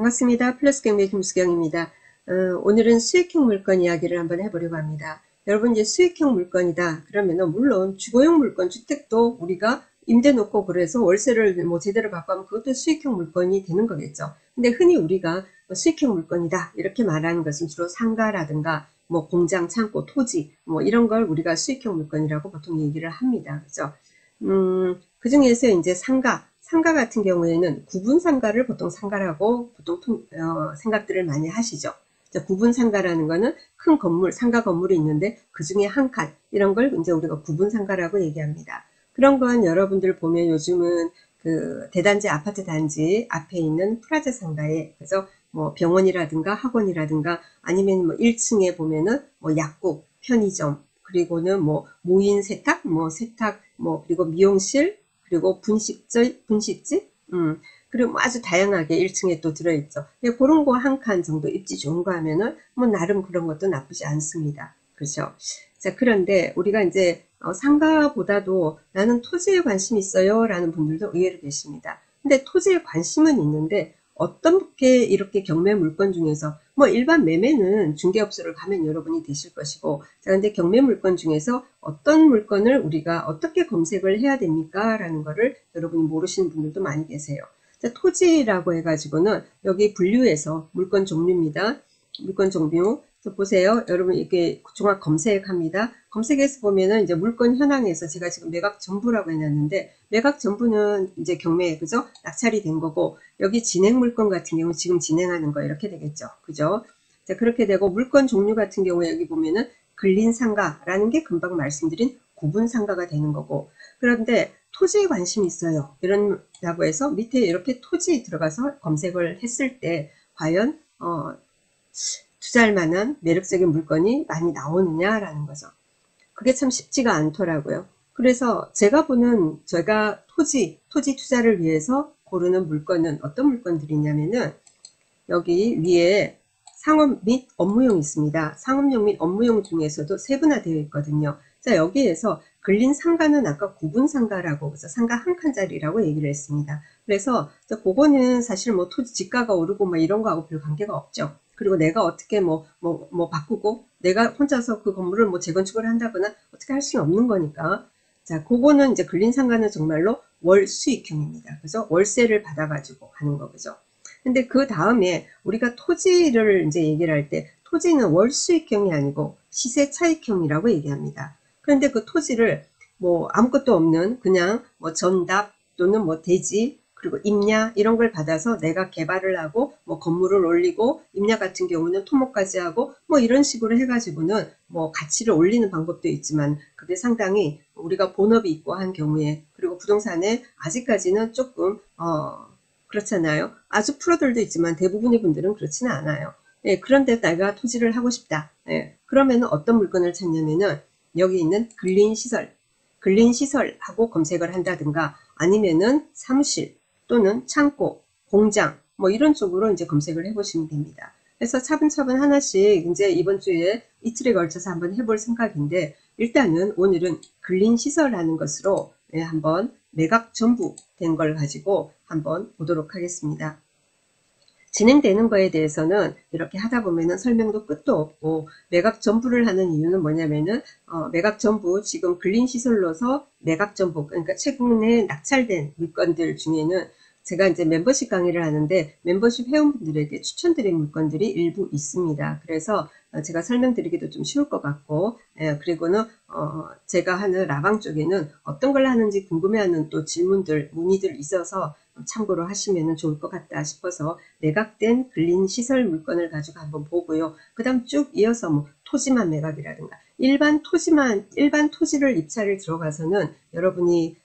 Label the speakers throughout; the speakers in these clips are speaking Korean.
Speaker 1: 반갑습니다. 플러스 경매 김수경입니다. 오늘은 수익형 물건 이야기를 한번 해보려고 합니다. 여러분 이제 수익형 물건이다 그러면은 물론 주거용 물건 주택도 우리가 임대 놓고 그래서 월세를 뭐 제대로 받고 하면 그것도 수익형 물건이 되는 거겠죠. 근데 흔히 우리가 수익형 물건이다 이렇게 말하는 것은 주로 상가라든가 뭐 공장, 창고, 토지 뭐 이런 걸 우리가 수익형 물건이라고 보통 얘기를 합니다. 그죠? 그 중에서 이제 상가 같은 경우에는 구분 상가를 보통 상가라고 보통 생각들을 많이 하시죠. 구분 상가라는 거는 큰 건물, 상가 건물이 있는데 그 중에 한 칸, 이런 걸 이제 우리가 구분 상가라고 얘기합니다. 그런 건 여러분들 보면 요즘은 그 대단지 아파트 단지 앞에 있는 프라자 상가에 그래서 뭐 병원이라든가 학원이라든가 아니면 뭐 1층에 보면은 뭐 약국, 편의점, 그리고는 뭐 무인 세탁, 뭐 세탁, 뭐 그리고 미용실, 그리고 분식집, 그리고 뭐 아주 다양하게 1층에 또 들어있죠. 그런 거 한 칸 정도 입지 좋은 거 하면은 뭐 나름 그런 것도 나쁘지 않습니다. 그렇죠. 자, 그런데 우리가 이제 상가보다도 나는 토지에 관심이 있어요 라는 분들도 의외로 계십니다. 근데 토지에 관심은 있는데 어떻게 이렇게 경매 물건 중에서 뭐 일반 매매는 중개업소를 가면 여러분이 되실 것이고, 자 근데 경매 물건 중에서 어떤 물건을 우리가 어떻게 검색을 해야 됩니까 라는 거를 여러분이 모르시는 분들도 많이 계세요. 자, 토지라고 해가지고는 여기 분류해서 물건 종류입니다. 물건 종류 보세요. 여러분 이렇게 종합 검색합니다. 검색해서 보면은 이제 물건 현황에서 제가 지금 매각 전부라고 해놨는데 매각 전부는 이제 경매 그죠? 낙찰이 된 거고 여기 진행 물건 같은 경우 지금 진행하는 거 이렇게 되겠죠. 그죠? 자, 그렇게 되고 물건 종류 같은 경우에 여기 보면은 근린 상가라는 게 금방 말씀드린 구분 상가가 되는 거고 그런데 토지에 관심이 있어요. 이런다고 해서 밑에 이렇게 토지 들어가서 검색을 했을 때 과연 투자할 만한 매력적인 물건이 많이 나오느냐라는 거죠. 그게 참 쉽지가 않더라고요. 그래서 제가 토지 투자를 위해서 고르는 물건은 어떤 물건들이냐면은 여기 위에 상업 및 업무용 있습니다. 상업용 및 업무용 중에서도 세분화되어 있거든요. 자, 여기에서 근린 상가는 아까 구분 상가라고 그래서 상가 한 칸짜리라고 얘기를 했습니다. 그래서 그거는 사실 뭐 토지 지가가 오르고 뭐 이런 거하고 별 관계가 없죠. 그리고 내가 어떻게 바꾸고 내가 혼자서 그 건물을 뭐 재건축을 한다거나 어떻게 할 수는 없는 거니까. 자, 그거는 이제 근린 상가는 정말로 월 수익형입니다. 그죠? 월세를 받아가지고 하는 거, 그죠? 근데 그 다음에 우리가 토지를 이제 얘기를 할 때 토지는 월 수익형이 아니고 시세 차익형이라고 얘기합니다. 그런데 그 토지를 뭐 아무것도 없는 그냥 뭐 전답 또는 뭐 대지 그리고 임야 이런 걸 받아서 내가 개발을 하고 뭐 건물을 올리고 임야 같은 경우는 토목까지 하고 뭐 이런 식으로 해가지고는 뭐 가치를 올리는 방법도 있지만 그게 상당히 우리가 본업이 있고 한 경우에 그리고 부동산에 아직까지는 조금 그렇잖아요. 아주 프로들도 있지만 대부분의 분들은 그렇지는 않아요. 예, 그런데 내가 토지를 하고 싶다. 예, 그러면 어떤 물건을 찾냐면은 여기 있는 근린시설하고 검색을 한다든가 아니면은 사무실 또는 창고, 공장 뭐 이런 쪽으로 이제 검색을 해보시면 됩니다. 그래서 차분차분 하나씩 이제 이번 주에 이틀에 걸쳐서 한번 해볼 생각인데 일단은 오늘은 근린시설하는 것으로 한번 매각 전부 된 걸 가지고 한번 보도록 하겠습니다. 진행되는 거에 대해서는 이렇게 하다 보면은 설명도 끝도 없고 매각 전부를 하는 이유는 뭐냐면은 매각 전부 지금 근린시설로서 매각 전부 그러니까 최근에 낙찰된 물건들 중에는 제가 이제 멤버십 강의를 하는데 멤버십 회원분들에게 추천드린 물건들이 일부 있습니다. 그래서 제가 설명드리기도 좀 쉬울 것 같고 그리고는 제가 하는 라방 쪽에는 어떤 걸 하는지 궁금해하는 또 질문들 문의들 있어서 참고로 하시면 좋을 것 같다 싶어서 매각된 근린시설 물건을 가지고 한번 보고요. 그 다음 쭉 이어서 뭐 토지만 매각이라든가 일반 토지를 입찰을 들어가서는 여러분이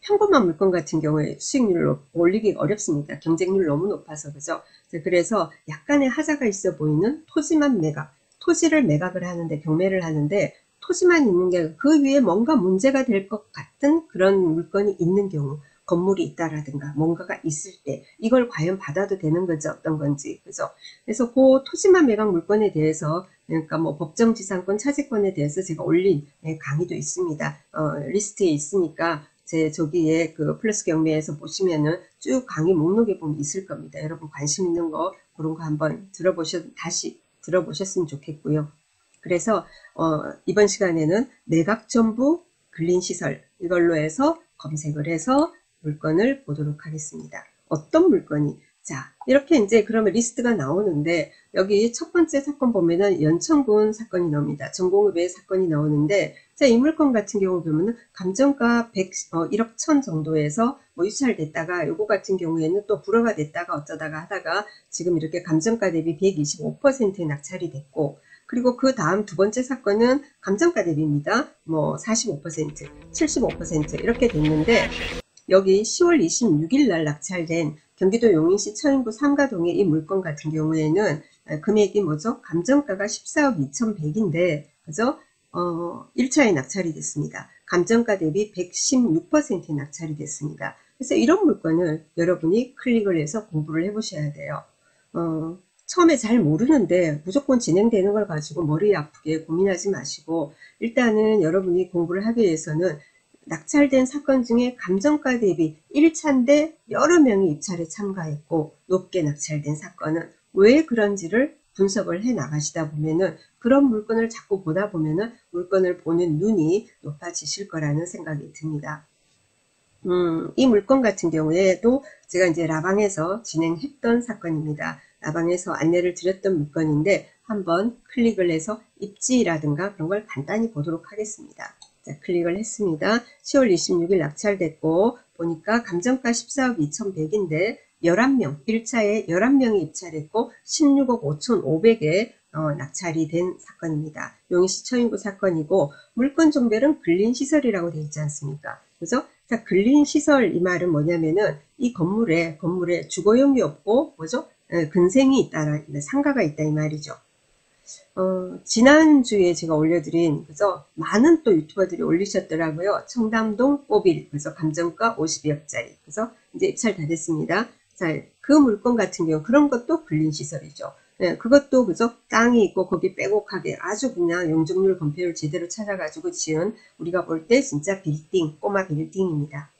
Speaker 1: 평범한 물건 같은 경우에 수익률을 올리기 어렵습니다. 경쟁률 너무 높아서 그죠? 그래서 약간의 하자가 있어 보이는 토지만 매각, 토지를 매각을 하는데 경매를 하는데 토지만 있는 게 그 위에 뭔가 문제가 될 것 같은 그런 물건이 있는 경우 건물이 있다라든가 뭔가가 있을 때 이걸 과연 받아도 되는 건지 어떤 건지 그죠? 그래서 그 토지만 매각 물건에 대해서 그러니까 뭐 법정지상권 차지권에 대해서 제가 올린 강의도 있습니다. 리스트에 있으니까 제 저기에 그 플러스 경매에서 보시면은 쭉 강의 목록에 보면 있을 겁니다. 여러분 관심 있는 거 그런 거 한번 다시 들어보셨으면 좋겠고요. 그래서 이번 시간에는 내각전부 근린시설 이걸로 해서 검색을 해서 물건을 보도록 하겠습니다. 어떤 물건이 자 이렇게 이제 그러면 리스트가 나오는데 여기 첫 번째 사건 보면은 연천군 사건이 나옵니다. 전공의뢰 사건이 나오는데 자, 이 물건 같은 경우 보면은 감정가 1억 1천 정도에서 뭐 유찰됐다가 요거 같은 경우에는 또 불허가 됐다가 어쩌다가 하다가 지금 이렇게 감정가 대비 125%에 낙찰이 됐고 그리고 그 다음 두 번째 사건은 감정가 대비입니다. 뭐 45%, 75% 이렇게 됐는데 여기 10월 26일 날 낙찰된 경기도 용인시 처인구 삼가동의 이 물건 같은 경우에는 금액이 뭐죠? 감정가가 14억 2,100인데 그죠? 1차에 낙찰이 됐습니다. 감정가 대비 116%에 낙찰이 됐습니다. 그래서 이런 물건을 여러분이 클릭을 해서 공부를 해보셔야 돼요. 처음에 잘 모르는데 무조건 진행되는 걸 가지고 머리 아프게 고민하지 마시고 일단은 여러분이 공부를 하기 위해서는 낙찰된 사건 중에 감정가 대비 1차인데 여러 명이 입찰에 참가했고 높게 낙찰된 사건은 왜 그런지를 분석을 해 나가시다 보면은 그런 물건을 자꾸 보다 보면은 물건을 보는 눈이 높아지실 거라는 생각이 듭니다. 이 물건 같은 경우에도 제가 이제 라방에서 진행했던 사건입니다. 라방에서 안내를 드렸던 물건인데 한번 클릭을 해서 입지라든가 그런 걸 간단히 보도록 하겠습니다. 자, 클릭을 했습니다. 10월 26일 낙찰됐고 보니까 감정가 14억 2,100인데 11명, 1차에 11명이 입찰했고 16억 5,500에 낙찰이 된 사건입니다. 용인시 처인구 사건이고 물건 종별은 근린시설이라고 되어 있지 않습니까? 그래서 자, 근린시설 이 말은 뭐냐면은 이 건물에 주거용이 없고 뭐죠? 근생이 있다라는 상가가 있다 이 말이죠. 지난주에 제가 올려드린, 그죠? 많은 또 유튜버들이 올리셨더라고요. 청담동 꼬빌, 그래서 감정가 52억짜리, 그래서 이제 입찰 다 됐습니다. 자, 그 물건 같은 경우, 그런 것도 근린시설이죠. 네, 그것도, 그죠? 땅이 있고, 거기 빼곡하게 아주 그냥 용적률 건폐율 제대로 찾아가지고 지은, 우리가 볼 때 진짜 빌딩, 꼬마 빌딩입니다.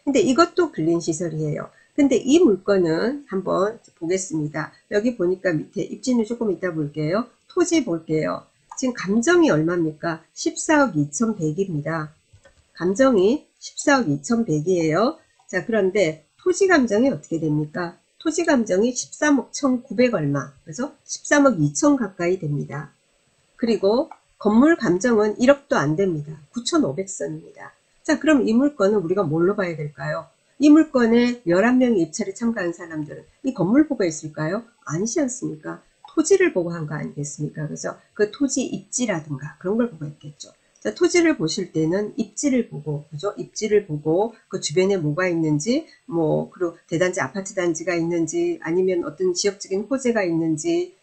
Speaker 1: 근데 이것도 근린시설이에요. 근데 이 물건은 한번 보겠습니다. 여기 보니까 밑에 입지는 조금 이따 볼게요. 토지 볼게요. 지금 감정이 얼마입니까? 14억 2,100입니다. 감정이 14억 2,100이에요. 자, 그런데 토지 감정이 어떻게 됩니까? 토지 감정이 13억 1,900 얼마, 그래서 13억 2천 가까이 됩니다. 그리고 건물 감정은 1억도 안 됩니다. 9,500선입니다. 자, 그럼 이 물건은 우리가 뭘로 봐야 될까요? 이 물건에 11명이 입찰에 참가한 사람들은 이 건물 보고 있을까요? 아니지 않습니까? 토지를 보고 한 거 아니겠습니까? 그래서 그 토지 입지라든가 그런 걸 보고 있겠죠. 자, 토지를 보실 때는 입지를 보고, 그죠? 입지를 보고 그 주변에 뭐가 있는지, 뭐 그리고 대단지 아파트 단지가 있는지, 아니면 어떤 지역적인 호재가 있는지,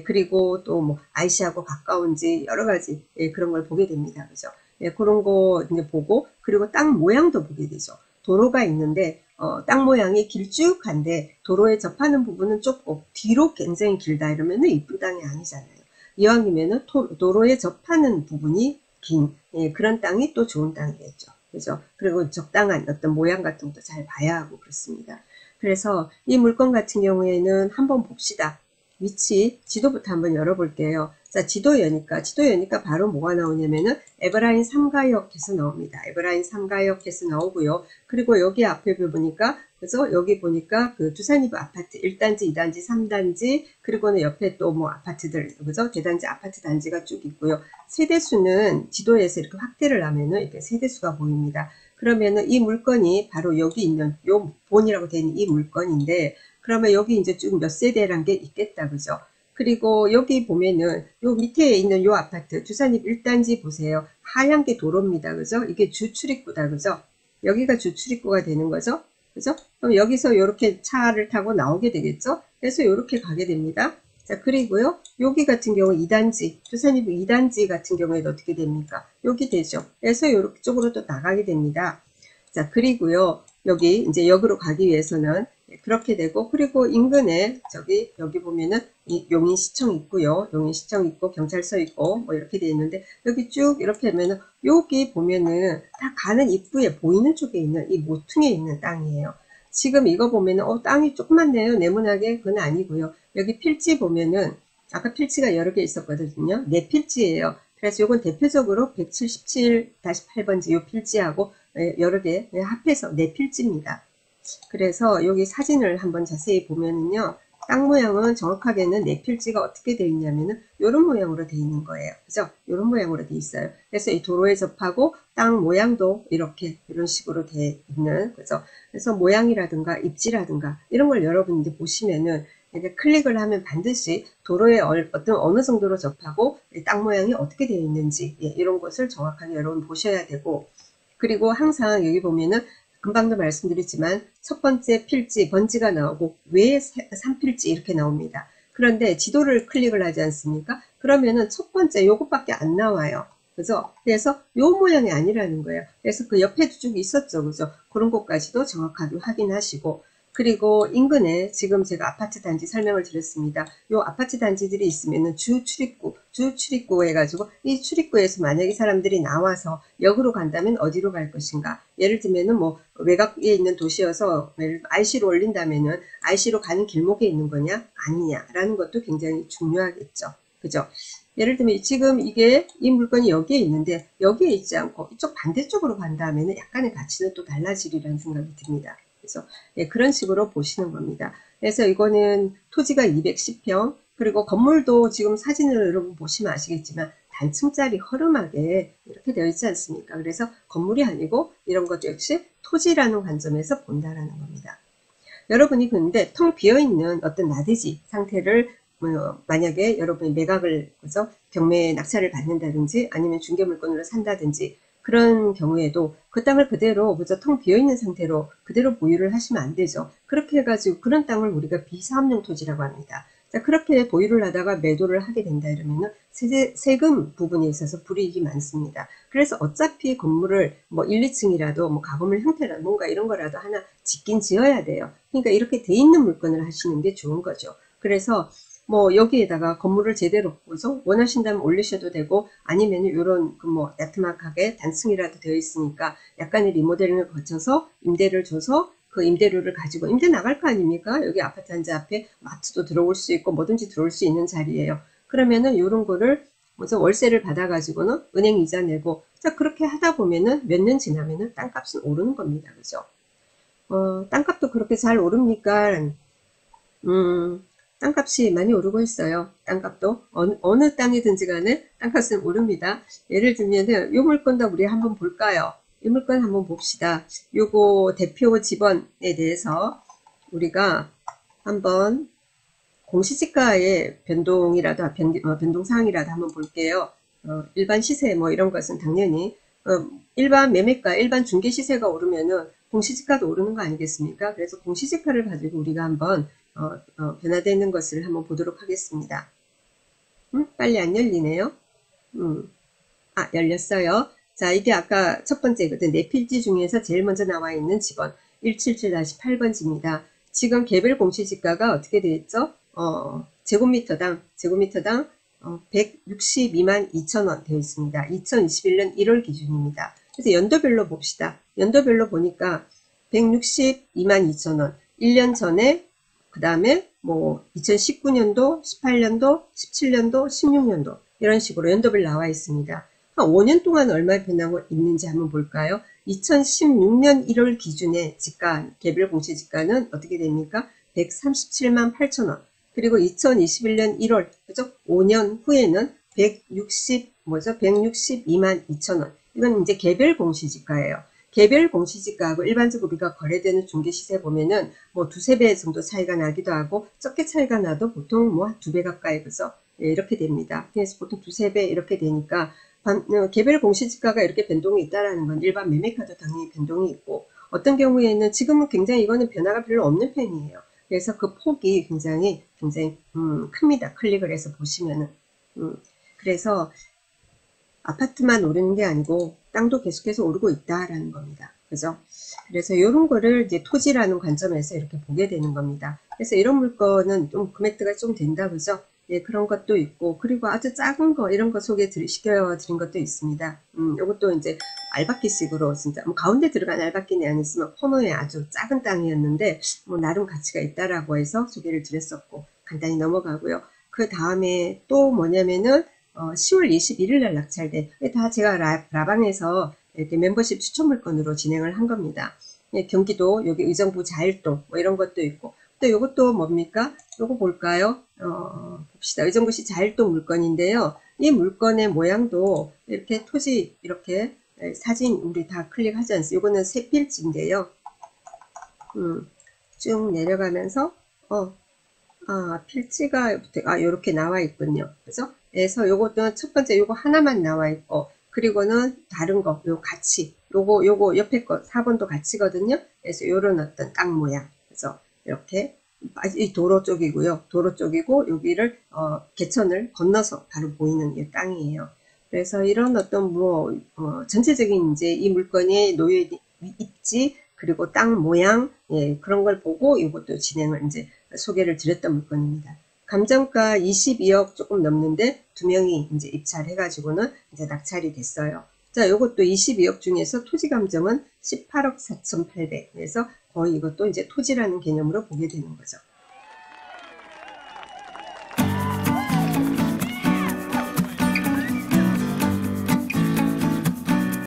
Speaker 1: 그리고 또 뭐 IC하고 가까운지 여러 가지 그런 걸 보게 됩니다. 그죠? 그런 거 이제 보고 그리고 땅 모양도 보게 되죠. 도로가 있는데 땅 모양이 길쭉한데 도로에 접하는 부분은 좁고 뒤로 굉장히 길다 이러면은 이쁜 땅이 아니잖아요. 이왕이면은 도로에 접하는 부분이 긴 그런 땅이 또 좋은 땅이겠죠. 그죠? 그리고 적당한 어떤 모양 같은 것도 잘 봐야 하고 그렇습니다. 그래서 이 물건 같은 경우에는 한번 봅시다. 위치 지도부터 한번 열어볼게요. 자, 지도 여니까 바로 뭐가 나오냐면은 에버라인 3가역에서 나옵니다. 에버라인 3가역에서 나오고요. 그리고 여기 앞에 보니까 그래서 여기 보니까 그 두산이브 아파트 1단지, 2단지, 3단지 그리고는 옆에 또 뭐 아파트들 그죠? 대단지 아파트 단지가 쭉 있고요. 세대수는 지도에서 이렇게 확대를 하면은 이렇게 세대수가 보입니다. 그러면은 이 물건이 바로 여기 있는 요 본이라고 되어 있는 이 물건인데 그러면 여기 이제 쭉 몇 세대란 게 있겠다 그죠? 그리고 여기 보면은 요 밑에 있는 요 아파트 두산입 1단지 보세요. 하얀 게 도로입니다. 그죠? 이게 주출입구다. 그죠? 여기가 주출입구가 되는 거죠. 그죠? 그럼 여기서 이렇게 차를 타고 나오게 되겠죠? 그래서 이렇게 가게 됩니다. 자, 그리고요. 여기 같은 경우 2단지, 두산입 2단지 같은 경우에도 어떻게 됩니까? 여기 되죠. 그래서 이렇게 쪽으로 또 나가게 됩니다. 자, 그리고요. 여기 이제 역으로 가기 위해서는 그렇게 되고, 그리고 인근에 여기 보면은 이 용인시청 있고요. 용인시청 있고 경찰서 있고 뭐 이렇게 돼 있는데, 여기 쭉 이렇게 하면은 여기 보면은 다 가는 입구에 보이는 쪽에 있는 이 모퉁이에 있는 땅이에요. 지금 이거 보면은 땅이 조그맣네요. 네모나게. 그건 아니고요. 여기 필지 보면은 아까 필지가 여러 개 있었거든요. 네 필지예요. 그래서 이건 대표적으로 177-8번지 이 필지하고 여러 개 합해서 네 필지입니다. 그래서 여기 사진을 한번 자세히 보면은요, 땅 모양은 정확하게는 내 필지가 어떻게 되어 있냐면은 이런 모양으로 되어 있는 거예요. 그죠? 이런 모양으로 되어 있어요. 그래서 이 도로에 접하고 땅 모양도 이렇게 이런 식으로 되어 있는, 그죠? 그래서 모양이라든가 입지라든가 이런 걸 여러분이 보시면은 이제 클릭을 하면 반드시 도로에 어느 정도로 접하고 땅 모양이 어떻게 되어 있는지, 이런 것을 정확하게 여러분 보셔야 되고, 그리고 항상 여기 보면은 금방도 말씀드렸지만 첫 번째 필지 번지가 나오고 외에 3필지 이렇게 나옵니다. 그런데 지도를 클릭을 하지 않습니까? 그러면은 첫 번째 요것밖에 안 나와요. 그죠? 그래서 요 모양이 아니라는 거예요. 그래서 그 옆에도 쭉 있었죠. 그죠? 그런 것까지도 정확하게 확인하시고, 그리고 인근에 지금 제가 아파트 단지 설명을 드렸습니다. 요 아파트 단지들이 있으면은 주 출입구 해가지고 이 출입구에서 만약에 사람들이 나와서 역으로 간다면 어디로 갈 것인가? 예를 들면은 뭐 외곽에 있는 도시여서 IC로 올린다면은 IC로 가는 길목에 있는 거냐 아니냐라는 것도 굉장히 중요하겠죠. 그죠? 예를 들면 지금 이 물건이 여기에 있는데 여기에 있지 않고 이쪽 반대쪽으로 간다면 약간의 가치는 또 달라지리라는 생각이 듭니다. 그래서 그런 식으로 보시는 겁니다. 그래서 이거는 토지가 210평, 그리고 건물도 지금 사진을 여러분 보시면 아시겠지만 단층짜리 허름하게 이렇게 되어 있지 않습니까? 그래서 건물이 아니고 이런 것 역시 토지라는 관점에서 본다라는 겁니다. 여러분이 근데 텅 비어있는 어떤 나대지 상태를 만약에 여러분이 매각을 그죠? 경매 낙찰을 받는다든지 아니면 중개물건으로 산다든지 그런 경우에도 그 땅을 그대로 그저 텅 비어있는 상태로 그대로 보유를 하시면 안 되죠. 그렇게 해가지고 그런 땅을 우리가 비사업용 토지라고 합니다. 자, 그렇게 보유를 하다가 매도를 하게 된다 이러면은 세금 부분에 있어서 불이익이 많습니다. 그래서 어차피 건물을 뭐 1, 2층이라도 뭐 가건물 형태라도 뭔가 이런 거라도 하나 짓긴 지어야 돼요. 그러니까 이렇게 돼 있는 물건을 하시는 게 좋은 거죠. 그래서 뭐 여기에다가 건물을 제대로 보고서 원하신다면 올리셔도 되고 아니면 이런 그 뭐 야트막하게 단층이라도 되어 있으니까 약간의 리모델링을 거쳐서 임대를 줘서 그 임대료를 가지고 임대 나갈 거 아닙니까? 여기 아파트 단지 앞에 마트도 들어올 수 있고 뭐든지 들어올 수 있는 자리예요. 그러면은 이런 거를 먼저 월세를 받아가지고는 은행 이자 내고, 자, 그렇게 하다 보면은 몇 년 지나면은 땅값은 오르는 겁니다. 그죠? 땅값도 그렇게 잘 오릅니까? 땅값이 많이 오르고 있어요. 땅값도. 어느 땅이든지 간에 땅값은 오릅니다. 예를 들면은 요 물건도 우리 한번 볼까요? 이 물건 한번 봅시다. 요거 대표 지번에 대해서 우리가 한번 공시지가의 변동이라도 변동사항이라도 한번 볼게요. 일반 시세 뭐 이런 것은 당연히 일반 매매가, 일반 중개 시세가 오르면은 공시지가도 오르는 거 아니겠습니까? 그래서 공시지가를 가지고 우리가 한번 변화되는 것을 한번 보도록 하겠습니다. 빨리 안 열리네요. 열렸어요. 자, 이게 아까 첫 번째거든. 네 필지 중에서 제일 먼저 나와 있는 지번 177-8번지입니다. 지금 개별 공시지가가 어떻게 되어 있죠? 제곱미터당 162만 2천원 되어 있습니다. 2021년 1월 기준입니다. 그래서 연도별로 봅시다. 연도별로 보니까 162만 2천원. 1년 전에, 그 다음에 뭐 2019년도, 18년도, 17년도, 16년도 이런 식으로 연도별 나와 있습니다. 한 5년 동안 얼마 변하고 있는지 한번 볼까요? 2016년 1월 기준의 지가, 개별 공시지가는 어떻게 됩니까? 137만 8천원. 그리고 2021년 1월, 그죠? 5년 후에는 162만 2천원. 이건 이제 개별 공시지가예요. 개별 공시지가하고 일반적으로 우리가 거래되는 중개시세 보면은 뭐 두세 배 정도 차이가 나기도 하고 적게 차이가 나도 보통 뭐 2배 가까이 그죠? 이렇게 됩니다. 그래서 보통 두세 배 이렇게 되니까 개별 공시지가가 이렇게 변동이 있다라는 건 일반 매매가도 당연히 변동이 있고 어떤 경우에는 지금은 굉장히 이거는 변화가 별로 없는 편이에요. 그래서 그 폭이 굉장히 큽니다. 클릭을 해서 보시면은 그래서 아파트만 오르는 게 아니고 땅도 계속해서 오르고 있다라는 겁니다. 그죠? 그래서 이런 거를 이제 토지라는 관점에서 이렇게 보게 되는 겁니다. 그래서 이런 물건은 좀 금액대가 좀 된다, 그죠? 예, 그런 것도 있고, 그리고 아주 작은 거, 이런 거 시켜 드린 것도 있습니다. 요것도 이제 알박기식으로 진짜, 뭐 가운데 들어간 알박기는 아니지만 코너에 아주 작은 땅이었는데, 뭐 나름 가치가 있다라고 해서 소개를 드렸었고, 간단히 넘어가고요. 그 다음에 또 뭐냐면은, 10월 21일 날 낙찰된, 다 제가 라방에서 이렇게 멤버십 추천 물건으로 진행을 한 겁니다. 예, 경기도 여기 의정부 자일동 뭐 이런 것도 있고 또 이것도 뭡니까? 요거 볼까요? 봅시다. 의정부시 자일동 물건인데요. 이 물건의 모양도 이렇게 토지 이렇게 사진 우리 다 클릭하지 않습니까? 요거는 세 필지인데요. 쭉 내려가면서 필지가 요렇게 나와 있군요. 그죠? 그래서 요것도 첫 번째 요거 하나만 나와 있고 그리고는 다른 거, 요 같이 요거 옆에 거 4번도 같이거든요. 그래서 요런 어떤 땅 모양. 그래서 이렇게 이 도로 쪽이고요. 도로 쪽이고 여기를 개천을 건너서 바로 보이는 이 땅이에요. 그래서 이런 어떤 전체적인 이제 이 물건이 놓여 있지 그리고 땅 모양 예, 그런 걸 보고 이것도 진행을 이제 소개를 드렸던 물건입니다. 감정가 22억 조금 넘는데 두 명이 이제 입찰해가지고는 이제 낙찰이 됐어요. 자, 요것도 22억 중에서 토지 감정은 18억 4,800. 그래서 거의 이것도 이제 토지라는 개념으로 보게 되는 거죠.